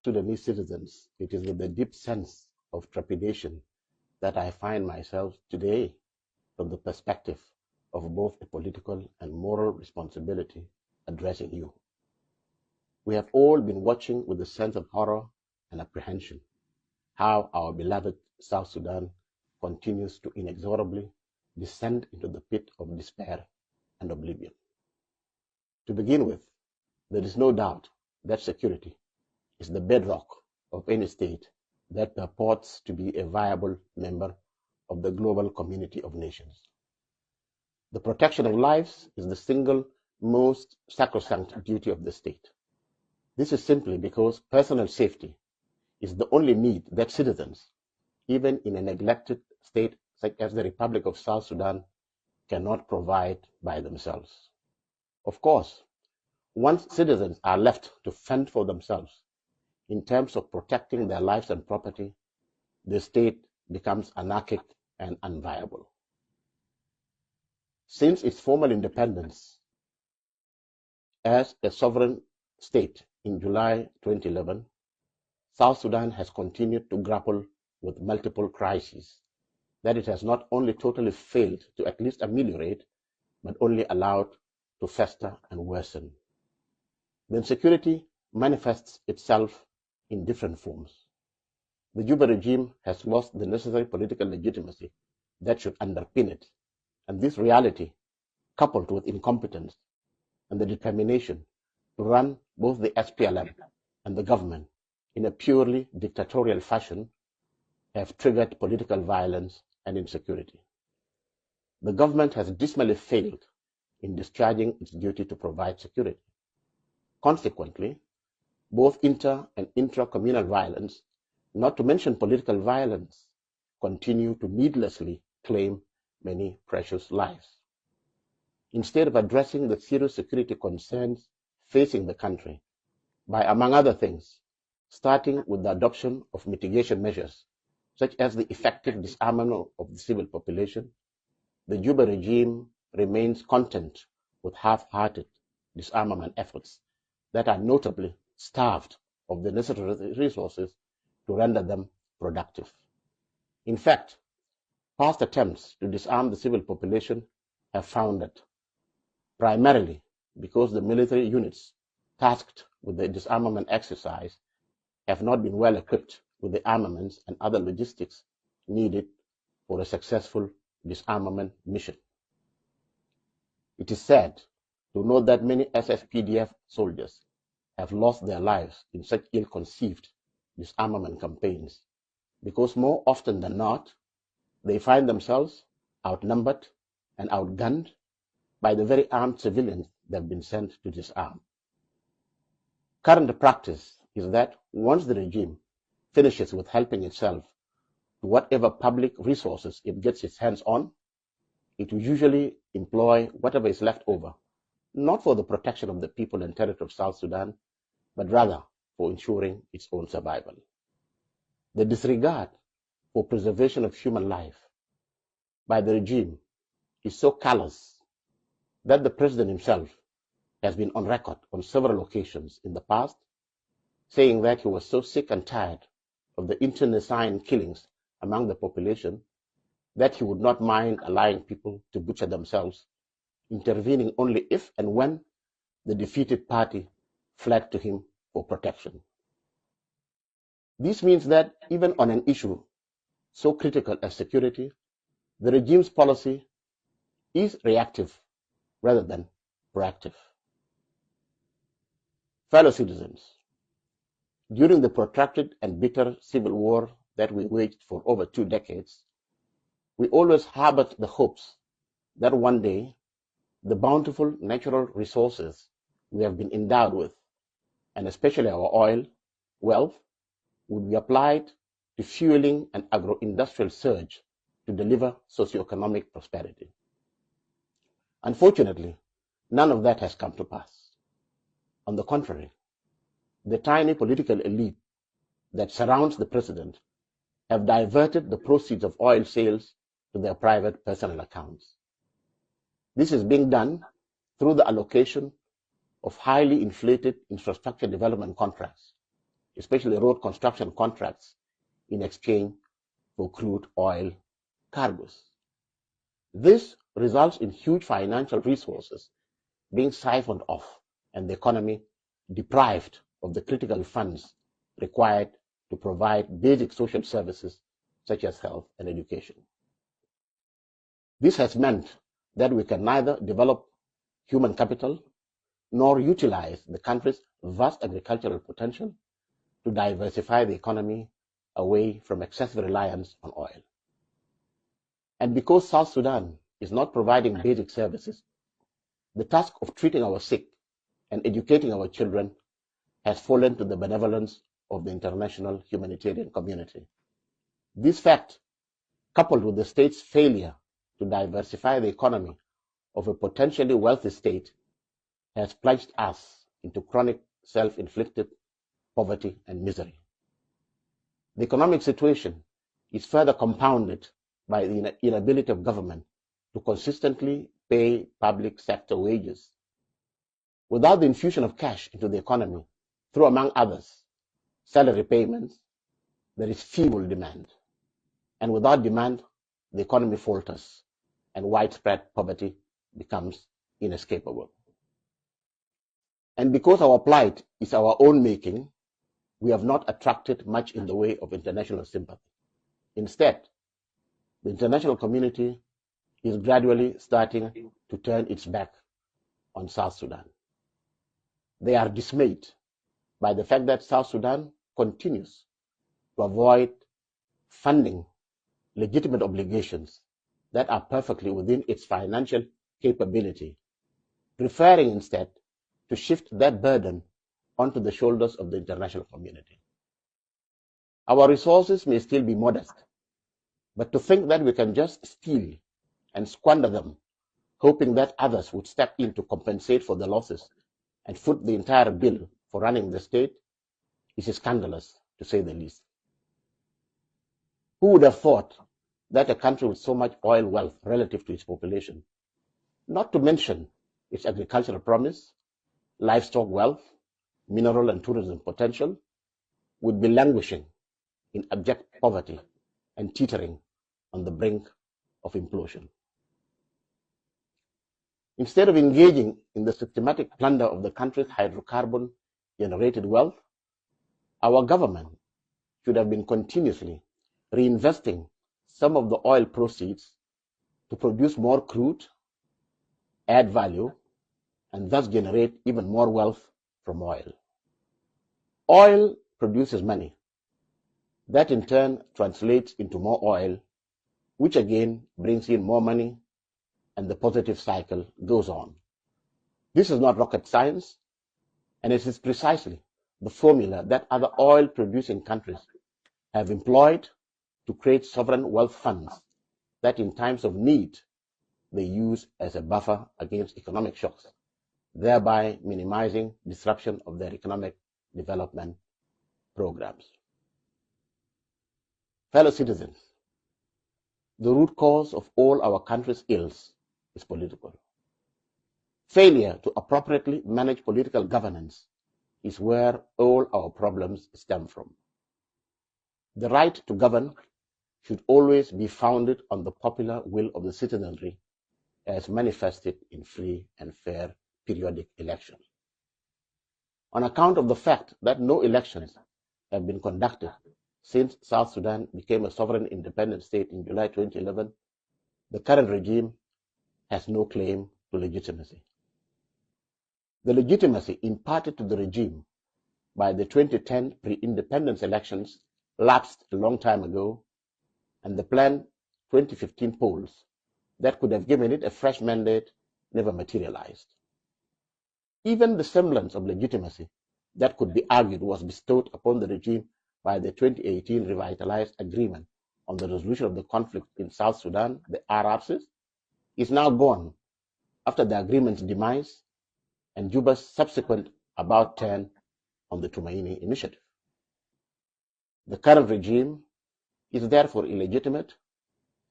Sudanese citizens, it is with a deep sense of trepidation that I find myself today from the perspective of both a political and moral responsibility addressing you. We have all been watching with a sense of horror and apprehension how our beloved South Sudan continues to inexorably descend into the pit of despair and oblivion. To begin with, there is no doubt that security is the bedrock of any state that purports to be a viable member of the global community of nations. The protection of lives is the single most sacrosanct duty of the state. This is simply because personal safety is the only need that citizens, even in a neglected state such as the Republic of South Sudan, cannot provide by themselves. Of course, once citizens are left to fend for themselves in terms of protecting their lives and property, the state becomes anarchic and unviable. Since its formal independence as a sovereign state in July 2011, South Sudan has continued to grapple with multiple crises that it has not only totally failed to at least ameliorate, but only allowed to fester and worsen. The insecurity manifests itself in different forms. The Juba regime has lost the necessary political legitimacy that should underpin it, and this reality, coupled with incompetence and the determination to run both the SPLM and the government in a purely dictatorial fashion, have triggered political violence and insecurity. The government has dismally failed in discharging its duty to provide security. Consequently, both inter- and intra-communal violence, not to mention political violence, continue to needlessly claim many precious lives. Instead of addressing the serious security concerns facing the country by, among other things, starting with the adoption of mitigation measures, such as the effective disarmament of the civil population, the Juba regime remains content with half-hearted disarmament efforts that are notably starved of the necessary resources to render them productive. In fact, past attempts to disarm the civil population have foundered, primarily because the military units tasked with the disarmament exercise have not been well equipped with the armaments and other logistics needed for a successful disarmament mission. It is sad to note that many SSPDF soldiers have lost their lives in such ill-conceived disarmament campaigns because more often than not, they find themselves outnumbered and outgunned by the very armed civilians they have been sent to disarm. Current practice is that once the regime finishes with helping itself to whatever public resources it gets its hands on, it will usually employ whatever is left over, not for the protection of the people and territory of South Sudan, but rather for ensuring its own survival. The disregard for preservation of human life by the regime is so callous that the president himself has been on record on several occasions in the past saying that he was so sick and tired of the internecine killings among the population that he would not mind allowing people to butcher themselves, intervening only if and when the defeated party fled to him for protection. This means that even on an issue so critical as security, the regime's policy is reactive rather than proactive. Fellow citizens, during the protracted and bitter civil war that we waged for over 2 decades, we always harbored the hopes that one day the bountiful natural resources we have been endowed with, and especially our oil wealth, would be applied to fueling an agro-industrial surge to deliver socioeconomic prosperity. Unfortunately, none of that has come to pass. On the contrary, the tiny political elite that surrounds the president have diverted the proceeds of oil sales to their private personal accounts. This is being done through the allocation of highly inflated infrastructure development contracts especially road construction contracts, in exchange for crude oil cargoes. This results in huge financial resources being siphoned off and the economy deprived of the critical funds required to provide basic social services such as health and education. This has meant that we can neither develop human capital nor utilize the country's vast agricultural potential to diversify the economy away from excessive reliance on oil. And because South Sudan is not providing basic services, the task of treating our sick and educating our children has fallen to the benevolence of the international humanitarian community. This fact, coupled with the state's failure to diversify the economy of a potentially wealthy state, has plunged us into chronic self-inflicted poverty and misery. The economic situation is further compounded by the inability of government to consistently pay public sector wages. Without the infusion of cash into the economy, through, among others, salary payments, there is feeble demand. And without demand, the economy falters and widespread poverty becomes inescapable. And because our plight is our own making, we have not attracted much in the way of international sympathy. Instead, the international community is gradually starting to turn its back on South Sudan. They are dismayed by the fact that South Sudan continues to avoid funding legitimate obligations that are perfectly within its financial capability, preferring instead to shift that burden onto the shoulders of the international community. Our resources may still be modest, but to think that we can just steal and squander them, hoping that others would step in to compensate for the losses and foot the entire bill for running the state, is scandalous, to say the least. Who would have thought that a country with so much oil wealth relative to its population, not to mention its agricultural promise, livestock wealth, mineral and tourism potential, would be languishing in abject poverty and teetering on the brink of implosion? Instead of engaging in the systematic plunder of the country's hydrocarbon-generated wealth, our government should have been continuously reinvesting some of the oil proceeds to produce more crude, add value, and thus generate even more wealth from oil. Oil produces money. That in turn translates into more oil, which again brings in more money, and the positive cycle goes on. This is not rocket science, and it is precisely the formula that other oil-producing countries have employed to create sovereign wealth funds that in times of need they use as a buffer against economic shocks, thereby minimizing disruption of their economic development programs. Fellow citizens, the root cause of all our country's ills is political. Failure to appropriately manage political governance is where all our problems stem from. The right to govern should always be founded on the popular will of the citizenry as manifested in free and fair periodic elections. On account of the fact that no elections have been conducted since South Sudan became a sovereign independent state in July 2011, the current regime has no claim to legitimacy. The legitimacy imparted to the regime by the 2010 pre-independence elections lapsed a long time ago, and the planned 2015 polls that could have given it a fresh mandate never materialized. Even the semblance of legitimacy that could be argued was bestowed upon the regime by the 2018 revitalized agreement on the resolution of the conflict in South Sudan, the RRCs, is now gone after the agreement's demise and Juba's subsequent about turn on the Tumaini initiative. The current regime is therefore illegitimate,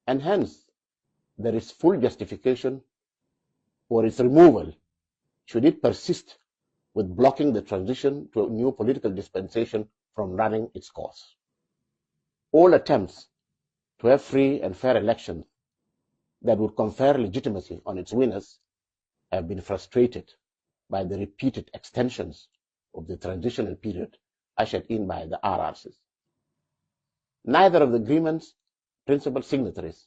and hence there is full justification for its removal should it persist with blocking the transition to a new political dispensation from running its course. All attempts to have free and fair elections that would confer legitimacy on its winners have been frustrated by the repeated extensions of the transitional period ushered in by the RRCs. Neither of the agreement's principal signatories,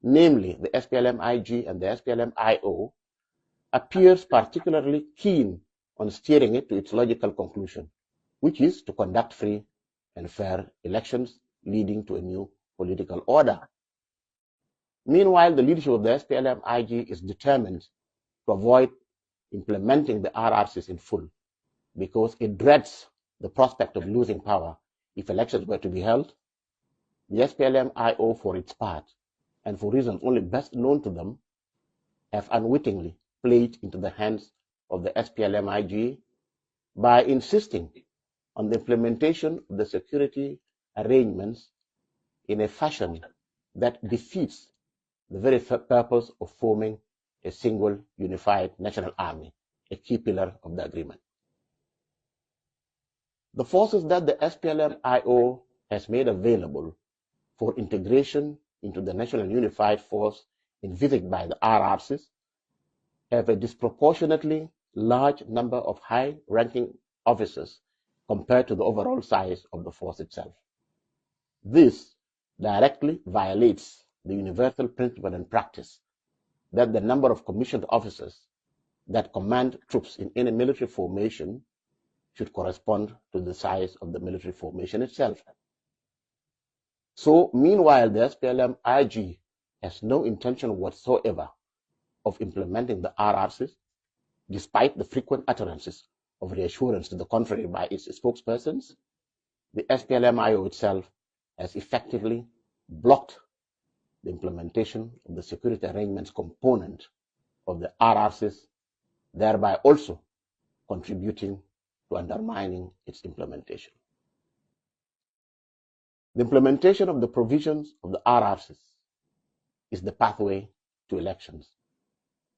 namely the SPLM IG and the SPLM IO, appears particularly keen on steering it to its logical conclusion, which is to conduct free and fair elections leading to a new political order. Meanwhile, the leadership of the SPLM IG is determined to avoid implementing the RRCs in full because it dreads the prospect of losing power if elections were to be held. The SPLM IO, for its part, and for reasons only best known to them, have unwittingly played into the hands of the SPLM IG by insisting on the implementation of the security arrangements in a fashion that defeats the very purpose of forming a single unified national army, a key pillar of the agreement. The forces that the SPLM-IO has made available for integration into the national unified force envisaged by the RRCs have a disproportionately large number of high-ranking officers compared to the overall size of the force itself. This directly violates the universal principle and practice that the number of commissioned officers that command troops in any military formation should correspond to the size of the military formation itself. So, meanwhile, the SPLM IG has no intention whatsoever of implementing the RRCs, despite the frequent utterances of reassurance to the contrary by its spokespersons. The SPLM-IO itself has effectively blocked the implementation of the security arrangements component of the RRCs, thereby also contributing to undermining its implementation. The implementation of the provisions of the RRCs is the pathway to elections,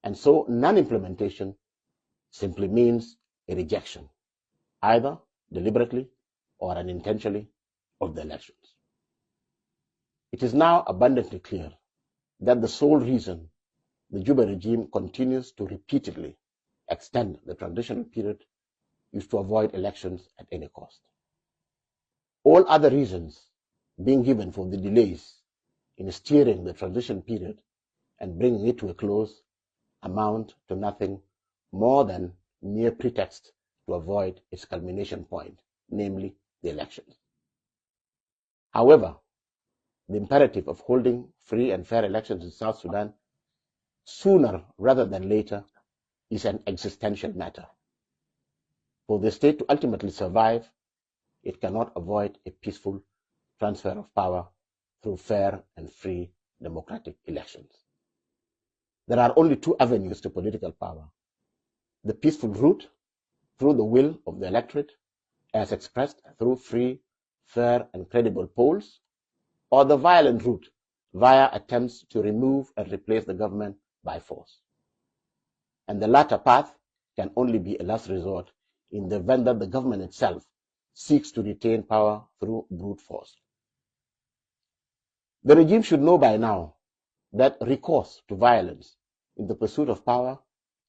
and so non-implementation simply means a rejection, either deliberately or unintentionally, of the elections. It is now abundantly clear that the sole reason the Juba regime continues to repeatedly extend the transitional period is to avoid elections at any cost. All other reasons being given for the delays in steering the transition period and bringing it to a close amount to nothing more than mere pretext to avoid its culmination point, namely the elections. However, the imperative of holding free and fair elections in South Sudan sooner rather than later is an existential matter. For the state to ultimately survive, it cannot avoid a peaceful transfer of power through fair and free democratic elections. There are only two avenues to political power: the peaceful route through the will of the electorate as expressed through free, fair and credible polls, or the violent route via attempts to remove and replace the government by force. And the latter path can only be a last resort in the event that the government itself seeks to retain power through brute force. The regime should know by now that recourse to violence in the pursuit of power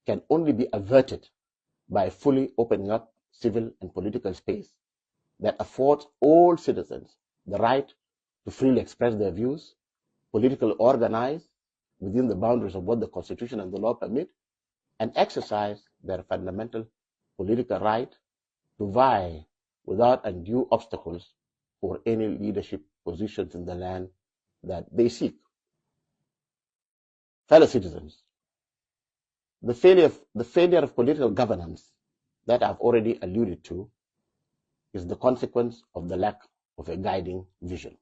can only be averted by fully opening up civil and political space that affords all citizens the right to freely express their views, politically organize within the boundaries of what the Constitution and the law permit, and exercise their fundamental political right to vie without undue obstacles for any leadership positions in the land that they seek. Fellow citizens, the failure of political governance that I've already alluded to is the consequence of the lack of a guiding vision.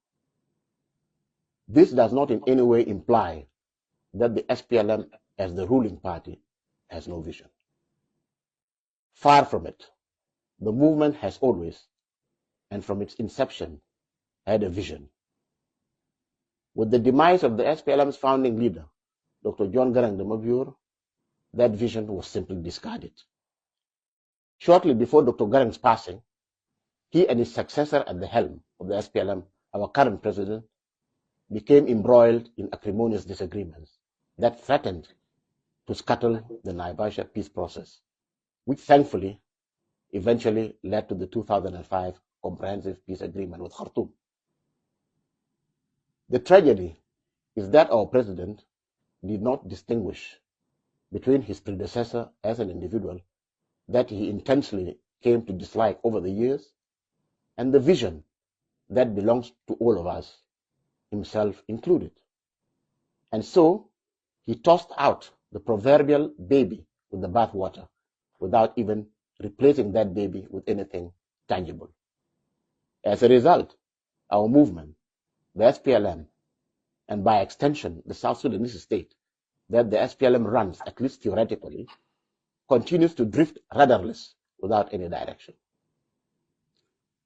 This does not in any way imply that the SPLM as the ruling party has no vision. Far from it, the movement has always, and from its inception, had a vision. With the demise of the SPLM's founding leader, Dr. John Garang de Mabur, that vision was simply discarded. Shortly before Dr. Garang's passing, he and his successor at the helm of the SPLM, our current president, became embroiled in acrimonious disagreements that threatened to scuttle the Naivasha peace process, which thankfully eventually led to the 2005 Comprehensive Peace Agreement with Khartoum. The tragedy is that our president did not distinguish between his predecessor as an individual that he intensely came to dislike over the years and the vision that belongs to all of us, himself included. And so he tossed out the proverbial baby with the bathwater without even replacing that baby with anything tangible. As a result, our movement, the SPLM, and by extension the South Sudanese state that the SPLM runs, at least theoretically, continues to drift rudderless without any direction.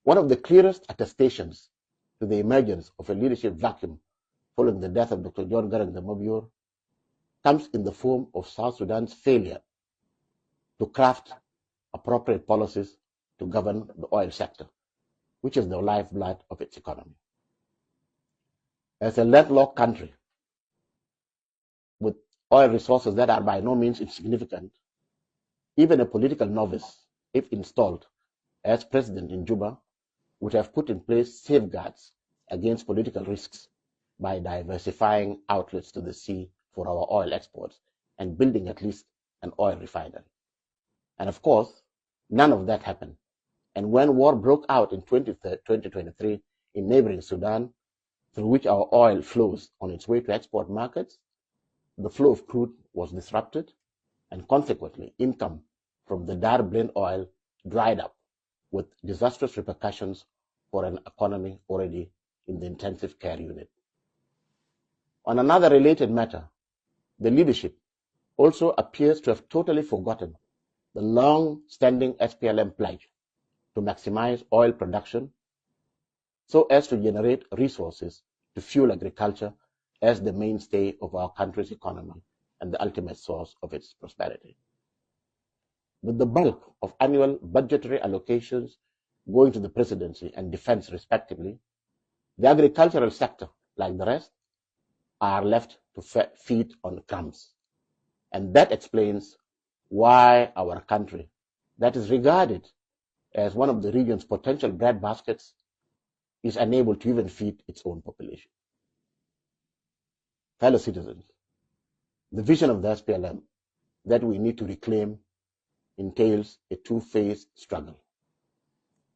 One of the clearest attestations to the emergence of a leadership vacuum following the death of Dr. John Garang the Mabior comes in the form of South Sudan's failure to craft appropriate policies to govern the oil sector, which is the lifeblood of its economy. As a landlocked country with oil resources that are by no means insignificant, even a political novice, if installed as president in Juba, would have put in place safeguards against political risks by diversifying outlets to the sea for our oil exports and building at least an oil refinery. And of course, none of that happened. And when war broke out in 2023 in neighboring Sudan, through which our oil flows on its way to export markets, the flow of crude was disrupted, and consequently, income from the Dar blend oil dried up, with disastrous repercussions for an economy already in the intensive care unit. On another related matter, the leadership also appears to have totally forgotten the long-standing SPLM pledge to maximize oil production so as to generate resources to fuel agriculture as the mainstay of our country's economy and the ultimate source of its prosperity. With the bulk of annual budgetary allocations going to the presidency and defense respectively, the agricultural sector, like the rest, are left to feed on crumbs. And that explains why our country, that is regarded as one of the region's potential breadbaskets, is unable to even feed its own population. Fellow citizens, the vision of the SPLM that we need to reclaim entails a two-phase struggle.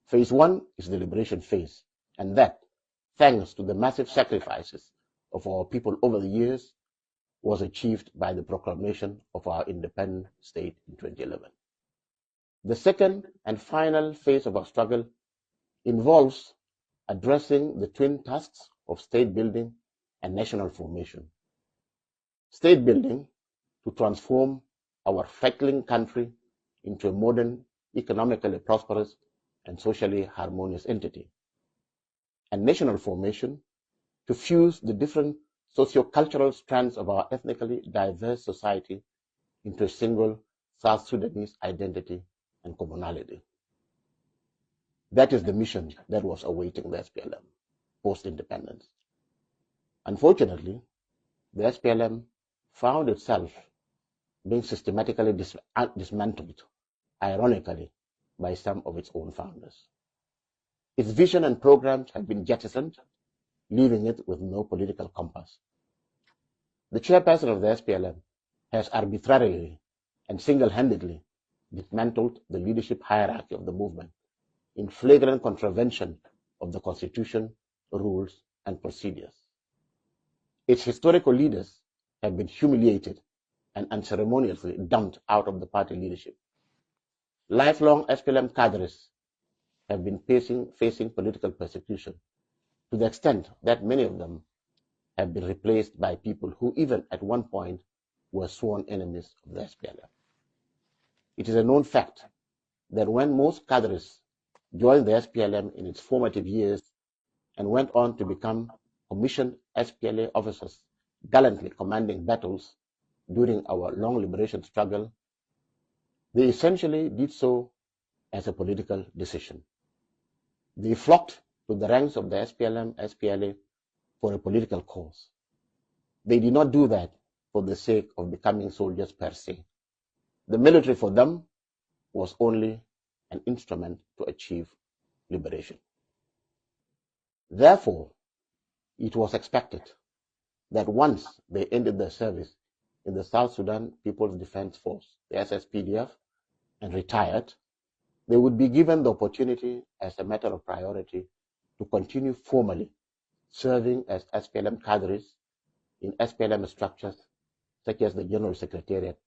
Phase one is the liberation phase, and that, thanks to the massive sacrifices of our people over the years, was achieved by the proclamation of our independent state in 2011. The second and final phase of our struggle involves addressing the twin tasks of state building and national formation. State building to transform our fledgling country into a modern, economically prosperous, and socially harmonious entity. And national formation to fuse the different socio-cultural strands of our ethnically diverse society into a single South Sudanese identity and commonality. That is the mission that was awaiting the SPLM post-independence. Unfortunately, the SPLM found itself being systematically dismantled, ironically, by some of its own founders. Its vision and programs have been jettisoned, leaving it with no political compass. The chairperson of the SPLM has arbitrarily and single-handedly dismantled the leadership hierarchy of the movement in flagrant contravention of the Constitution, rules, and procedures. Its historical leaders have been humiliated and unceremoniously dumped out of the party leadership. Lifelong SPLM cadres have been facing political persecution to the extent that many of them have been replaced by people who even at one point were sworn enemies of the SPLM. It is a known fact that when most cadres joined the SPLM in its formative years and went on to become commissioned SPLA officers gallantly commanding battles during our long liberation struggle, they essentially did so as a political decision. They flocked to the ranks of the SPLM, SPLA for a political cause. They did not do that for the sake of becoming soldiers per se. The military for them was only an instrument to achieve liberation. Therefore, it was expected that once they ended their service in the South Sudan People's Defense Force, the SSPDF, and retired, they would be given the opportunity as a matter of priority to continue formally serving as SPLM cadres in SPLM structures such as the General Secretariat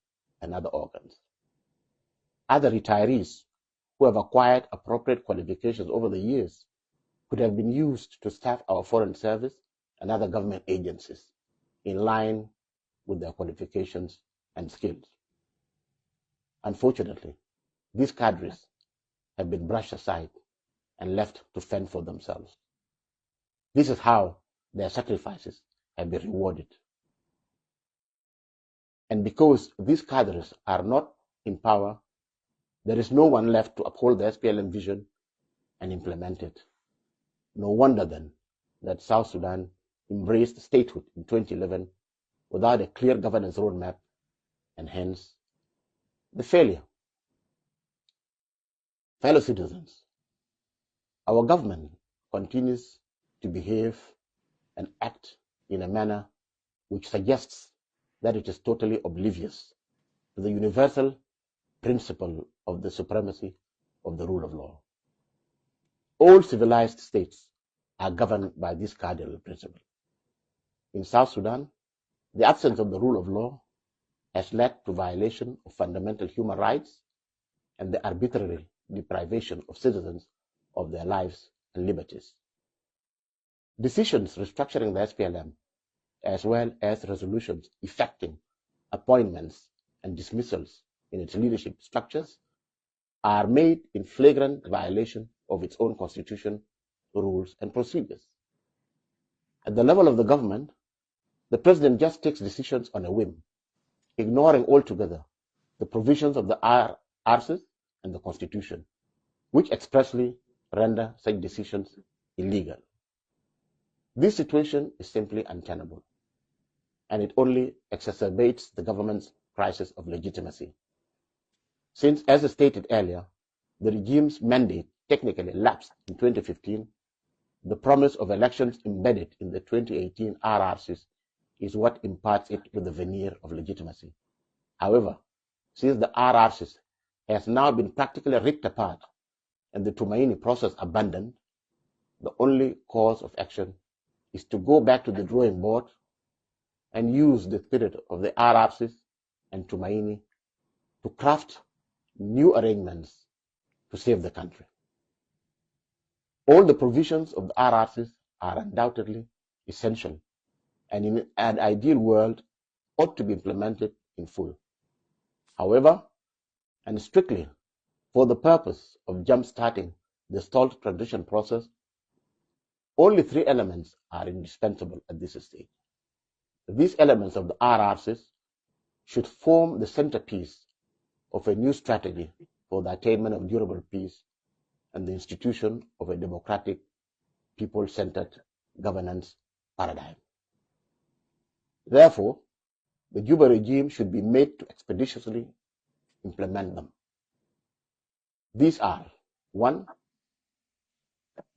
and other organs. Other retirees who have acquired appropriate qualifications over the years could have been used to staff our foreign service and other government agencies in line with their qualifications and skills. Unfortunately, these cadres have been brushed aside and left to fend for themselves. This is how their sacrifices have been rewarded. And because these cadres are not in power, there is no one left to uphold the SPLM vision and implement it. No wonder then that South Sudan embraced statehood in 2011 without a clear governance roadmap, and hence the failure. Fellow citizens, our government continues to behave and act in a manner which suggests that it is totally oblivious to the universal principle of the supremacy of the rule of law. All civilized states are governed by this cardinal principle. In South Sudan, the absence of the rule of law has led to violation of fundamental human rights and the arbitrary deprivation of citizens of their lives and liberties. Decisions restructuring the SPLM, as well as resolutions effecting appointments and dismissals in its leadership structures, are made in flagrant violation of its own constitution, rules, and procedures. At the level of the government, the president just takes decisions on a whim, ignoring altogether the provisions of the RCs and the Constitution, which expressly render such decisions illegal. This situation is simply untenable, and it only exacerbates the government's crisis of legitimacy. Since, as stated earlier, the regime's mandate technically lapsed in 2015, the promise of elections embedded in the 2018 RRCs is what imparts it with the veneer of legitimacy. However, since the RRCs has now been practically ripped apart and the Tumaini process abandoned, the only course of action is to go back to the drawing board and use the spirit of the RRCs and Tumaini to craft new arrangements to save the country. All the provisions of the RRCs are undoubtedly essential and in an ideal world ought to be implemented in full. However, and strictly for the purpose of jump-starting the stalled transition process, only three elements are indispensable at this stage. These elements of the RRCs should form the centerpiece of a new strategy for the attainment of durable peace and the institution of a democratic, people-centered governance paradigm. Therefore, the Juba regime should be made to expeditiously implement them. These are: 1.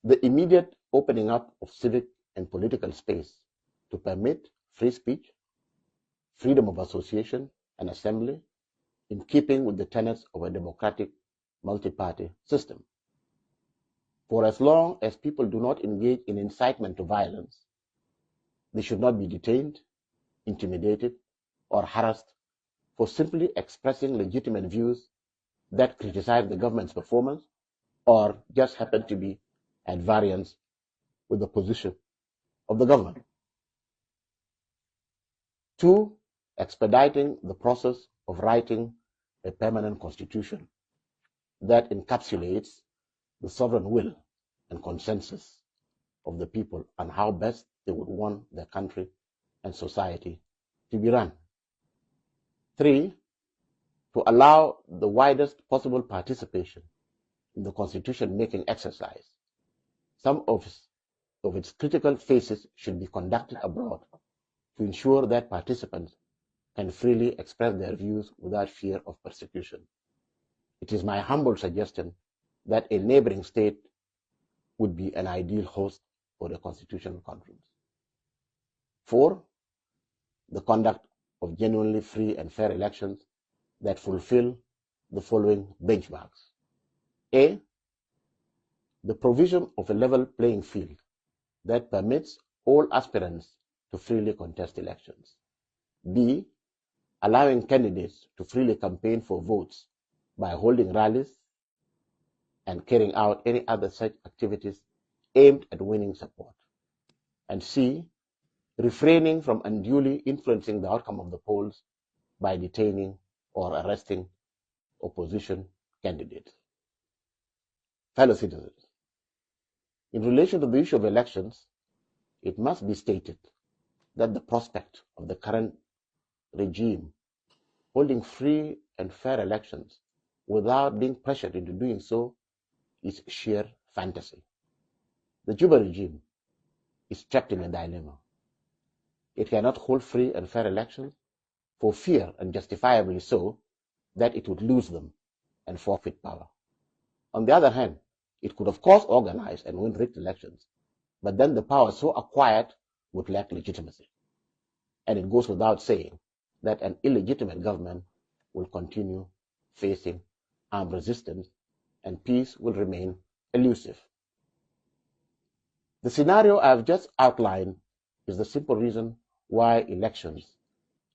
The immediate opening up of civic and political space to permit free speech, freedom of association and assembly, in keeping with the tenets of a democratic multi-party system. For as long as people do not engage in incitement to violence, they should not be detained, intimidated, or harassed for simply expressing legitimate views that criticize the government's performance or just happen to be at variance with the position of the government. 2. Expediting the process of writing a permanent constitution that encapsulates the sovereign will and consensus of the people on how best they would want their country and society to be run. 3. To allow the widest possible participation in the constitution-making exercise Some of its critical phases should be conducted abroad to ensure that participants can freely express their views without fear of persecution. It is my humble suggestion that a neighboring state would be an ideal host for the Constitutional Conference. 4. The conduct of genuinely free and fair elections that fulfill the following benchmarks. A. The provision of a level playing field that permits all aspirants to freely contest elections. B. Allowing candidates to freely campaign for votes by holding rallies and carrying out any other such activities aimed at winning support. And C. Refraining from unduly influencing the outcome of the polls by detaining or arresting opposition candidates. Fellow citizens, in relation to the issue of elections, it must be stated that the prospect of the current regime holding free and fair elections without being pressured into doing so is sheer fantasy. The Juba regime is trapped in a dilemma. It cannot hold free and fair elections for fear, and justifiably so, that it would lose them and forfeit power. On the other hand, it could of course organize and win rigged elections, but then the power so acquired would lack legitimacy. And it goes without saying that an illegitimate government will continue facing armed resistance and peace will remain elusive. The scenario I have just outlined is the simple reason why elections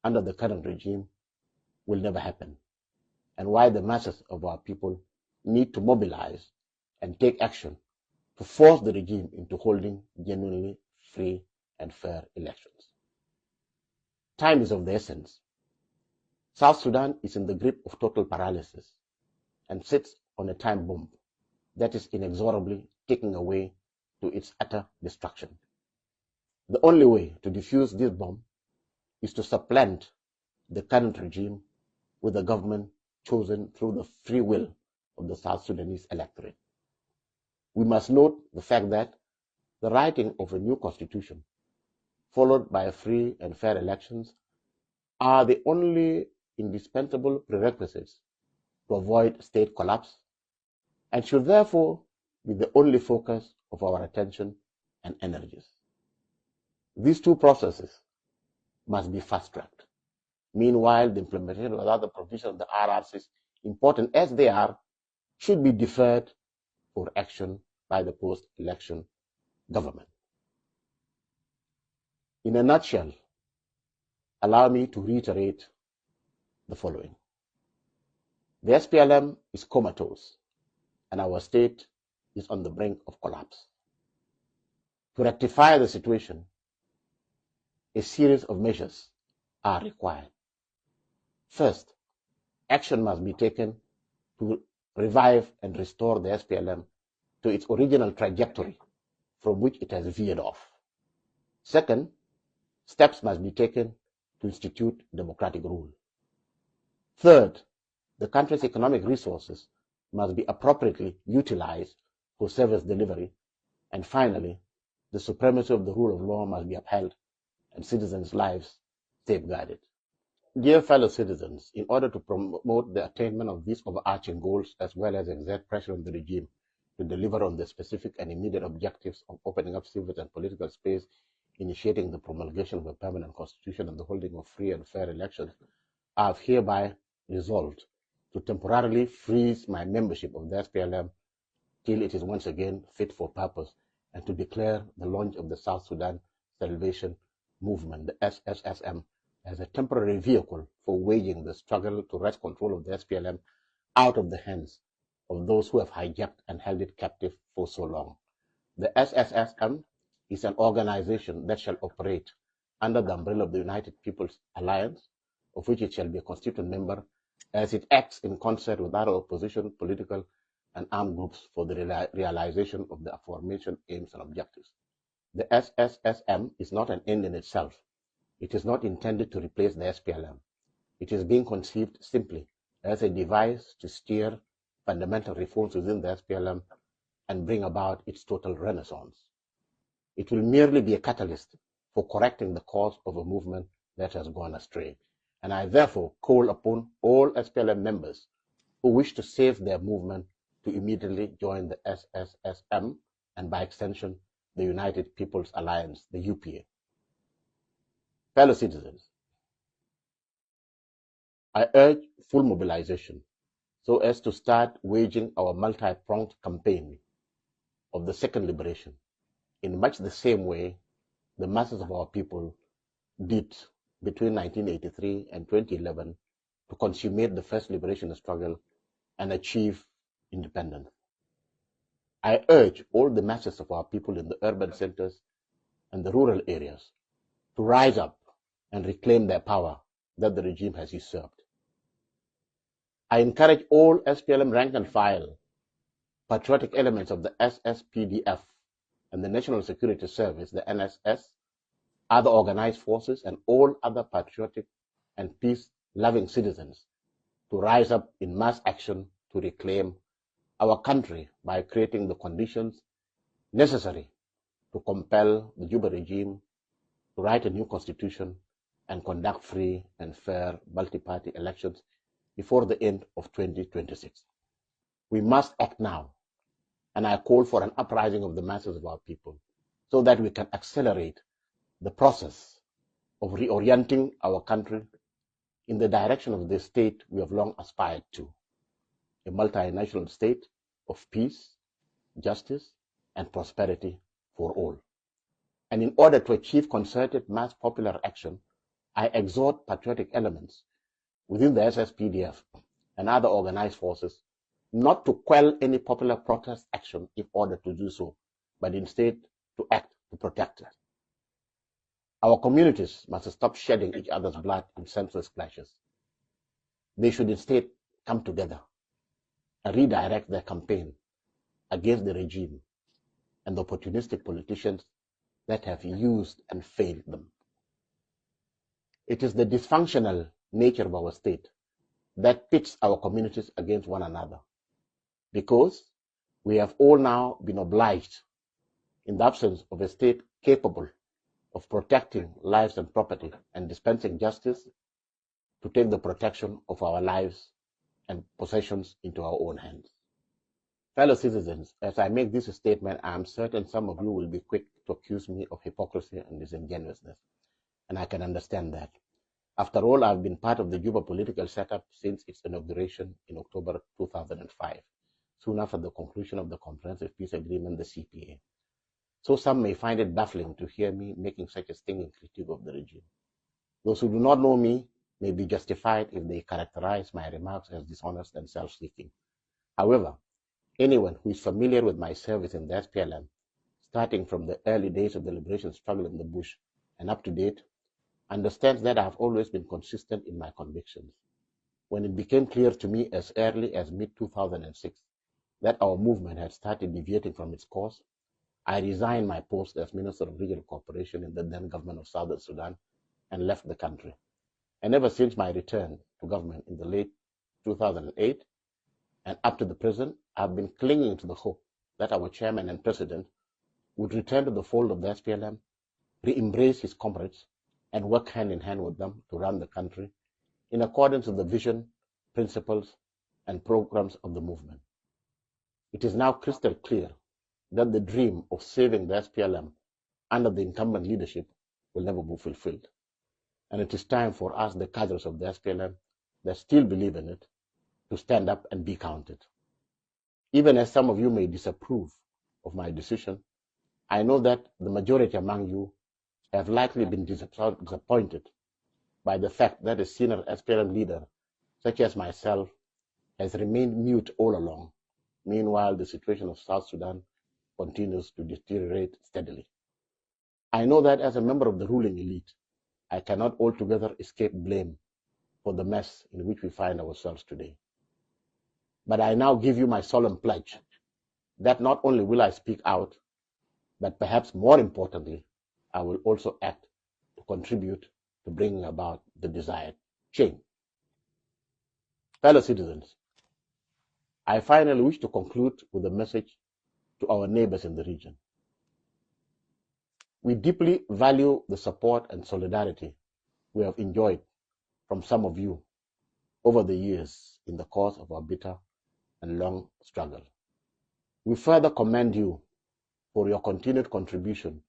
under the current regime will never happen, and why the masses of our people need to mobilize and take action to force the regime into holding genuinely free and fair elections. Time is of the essence. South Sudan is in the grip of total paralysis and sits on a time bomb that is inexorably ticking away to its utter destruction. The only way to defuse this bomb is to supplant the current regime with a government chosen through the free will of the South Sudanese electorate. We must note the fact that the writing of a new constitution, followed by free and fair elections, are the only indispensable prerequisites to avoid state collapse, and should therefore be the only focus of our attention and energies. These two processes must be fast-tracked. Meanwhile, the implementation of other provisions of the RRCs, important as they are, should be deferred for action by the post-election government. In a nutshell, allow me to reiterate the following. The SPLM is comatose, and our state is on the brink of collapse. To rectify the situation, a series of measures are required. First, action must be taken to revive and restore the SPLM to its original trajectory from which it has veered off. Second, steps must be taken to institute democratic rule. Third, the country's economic resources must be appropriately utilized for service delivery. And finally, the supremacy of the rule of law must be upheld and citizens' lives safeguarded. Dear fellow citizens, in order to promote the attainment of these overarching goals, as well as exert pressure on the regime to deliver on the specific and immediate objectives of opening up civil and political space, initiating the promulgation of a permanent constitution, and the holding of free and fair elections, I have hereby resolved to temporarily freeze my membership of the SPLM till it is once again fit for purpose, and to declare the launch of the South Sudan Salvation Movement, the SSSM, as a temporary vehicle for waging the struggle to wrest control of the SPLM out of the hands of those who have hijacked and held it captive for so long. The SSSM is an organization that shall operate under the umbrella of the United People's Alliance, of which it shall be a constituent member, as it acts in concert with other opposition, political, and armed groups for the realization of the aforementioned aims and objectives. The SSSM is not an end in itself. It is not intended to replace the SPLM. It is being conceived simply as a device to steer fundamental reforms within the SPLM and bring about its total renaissance. It will merely be a catalyst for correcting the course of a movement that has gone astray. And I therefore call upon all SPLM members who wish to save their movement to immediately join the SSSM and by extension, the United People's Alliance, the UPA. Fellow citizens, I urge full mobilization so as to start waging our multi-pronged campaign of the second liberation in much the same way the masses of our people did between 1983 and 2011 to consummate the first liberation struggle and achieve independence. I urge all the masses of our people in the urban centers and the rural areas to rise up and reclaim their power that the regime has usurped. I encourage all SPLM rank and file, patriotic elements of the SSPDF and the National Security Service, the NSS, other organized forces, and all other patriotic and peace-loving citizens to rise up in mass action to reclaim our country by creating the conditions necessary to compel the Juba regime to write a new constitution and conduct free and fair multi-party elections before the end of 2026. We must act now, and I call for an uprising of the masses of our people so that we can accelerate the process of reorienting our country in the direction of the state we have long aspired to, a multinational state of peace, justice, and prosperity for all. And in order to achieve concerted mass popular action, I exhort patriotic elements within the SSPDF and other organized forces not to quell any popular protest action in order to do so, but instead to act to protect us. Our communities must stop shedding each other's blood in senseless clashes. They should instead come together and redirect their campaign against the regime and the opportunistic politicians that have used and failed them. It is the dysfunctional nature of our state that pits our communities against one another, because we have all now been obliged, in the absence of a state capable of protecting lives and property and dispensing justice, to take the protection of our lives and possessions into our own hands. Fellow citizens, as I make this statement, I am certain some of you will be quick to accuse me of hypocrisy and disingenuousness, and I can understand that. After all, I've been part of the Juba political setup since its inauguration in October 2005, soon after the conclusion of the Comprehensive Peace Agreement, the CPA. So some may find it baffling to hear me making such a stinging critique of the regime. Those who do not know me may be justified if they characterize my remarks as dishonest and self-seeking. However, anyone who is familiar with my service in the SPLM, starting from the early days of the liberation struggle in the bush and up to date, understands that I have always been consistent in my convictions. When it became clear to me as early as mid-2006 that our movement had started deviating from its course, I resigned my post as Minister of Regional Cooperation in the then government of Southern Sudan and left the country. And ever since my return to government in the late 2008 and up to the present, I've been clinging to the hope that our chairman and president would return to the fold of the SPLM, re-embrace his comrades, and work hand in hand with them to run the country in accordance with the vision, principles, and programs of the movement. It is now crystal clear that the dream of saving the SPLM under the incumbent leadership will never be fulfilled. And it is time for us, the cadres of the SPLM that still believe in it, to stand up and be counted. Even as some of you may disapprove of my decision, I know that the majority among you have likely been disappointed by the fact that a senior SPLM leader, such as myself, has remained mute all along. Meanwhile, the situation of South Sudan continues to deteriorate steadily. I know that as a member of the ruling elite, I cannot altogether escape blame for the mess in which we find ourselves today. But I now give you my solemn pledge that not only will I speak out, but perhaps more importantly, I will also act to contribute to bringing about the desired change. Fellow citizens, I finally wish to conclude with a message to our neighbors in the region. We deeply value the support and solidarity we have enjoyed from some of you over the years in the course of our bitter and long struggle. We further commend you for your continued contribution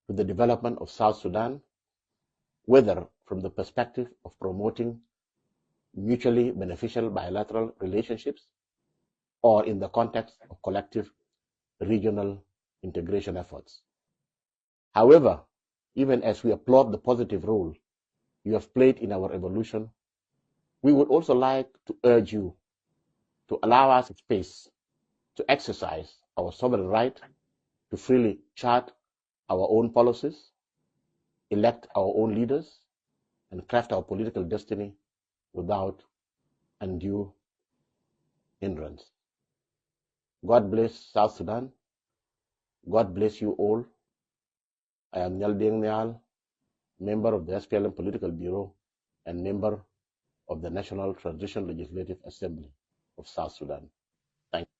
to the development of South Sudan, whether from the perspective of promoting mutually beneficial bilateral relationships or in the context of collective regional integration efforts. However, even as we applaud the positive role you have played in our evolution, we would also like to urge you to allow us space to exercise our sovereign right to freely chart our own policies, elect our own leaders, and craft our political destiny without undue hindrance. God bless South Sudan. God bless you all. I am Nhial Deng Nhial, member of the SPLM Political Bureau and member of the National Transition Legislative Assembly of South Sudan. Thank you.